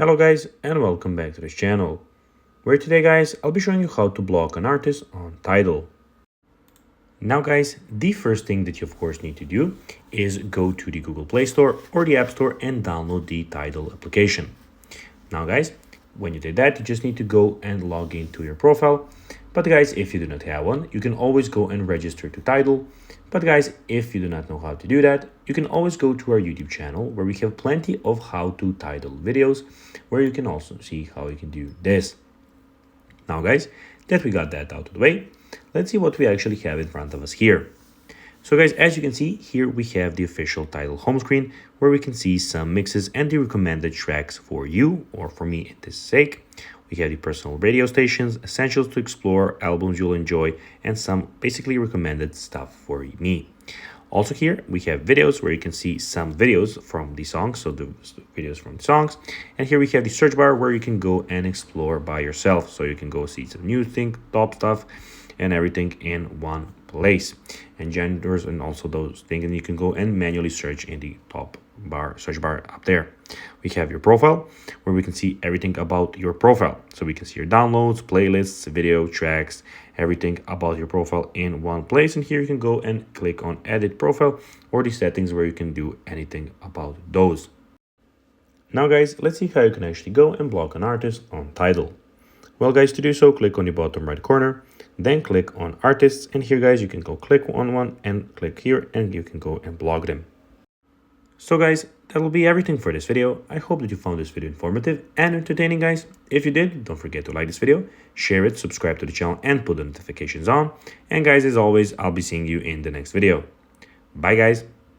Hello guys and welcome back to this channel, where today guys I'll be showing you how to block an artist on Tidal. Now guys, the first thing that you of course need to do is go to the Google Play Store or the App Store and download the Tidal application. Now guys, when you did that, you just need to go and log into your profile. But guys, if you do not have one, you can always go and register to Tidal. But guys, if you do not know how to do that, you can always go to our YouTube channel where we have plenty of how-to Tidal videos where you can also see how you can do this. Now guys, that we got that out of the way, let's see what we actually have in front of us here. So guys, as you can see, here we have the official Tidal home screen where we can see some mixes and the recommended tracks for you or for me in this sake. We have the personal radio stations, essentials to explore, albums you'll enjoy, and some basically recommended stuff for me. Also here, we have videos where you can see some videos from the songs, so the videos from the songs. And here we have the search bar where you can go and explore by yourself. So you can go see some new things, top stuff, and everything in one place. And genders and also those things, and you can go and manually search in the top bar, search bar up there. We have your profile where we can see everything about your profile. So we can see your downloads, playlists, video tracks, everything about your profile in one place. And here you can go and click on edit profile or the settings where you can do anything about those. Now guys, let's see how you can actually go and block an artist on Tidal. Well guys, to do so, click on the bottom right corner, then click on artists, and here guys you can go click on one and click here and you can go and block them. So guys, that will be everything for this video. I hope that you found this video informative and entertaining guys. If you did, don't forget to like this video, share it, subscribe to the channel and put the notifications on. And guys, as always, I'll be seeing you in the next video. Bye guys.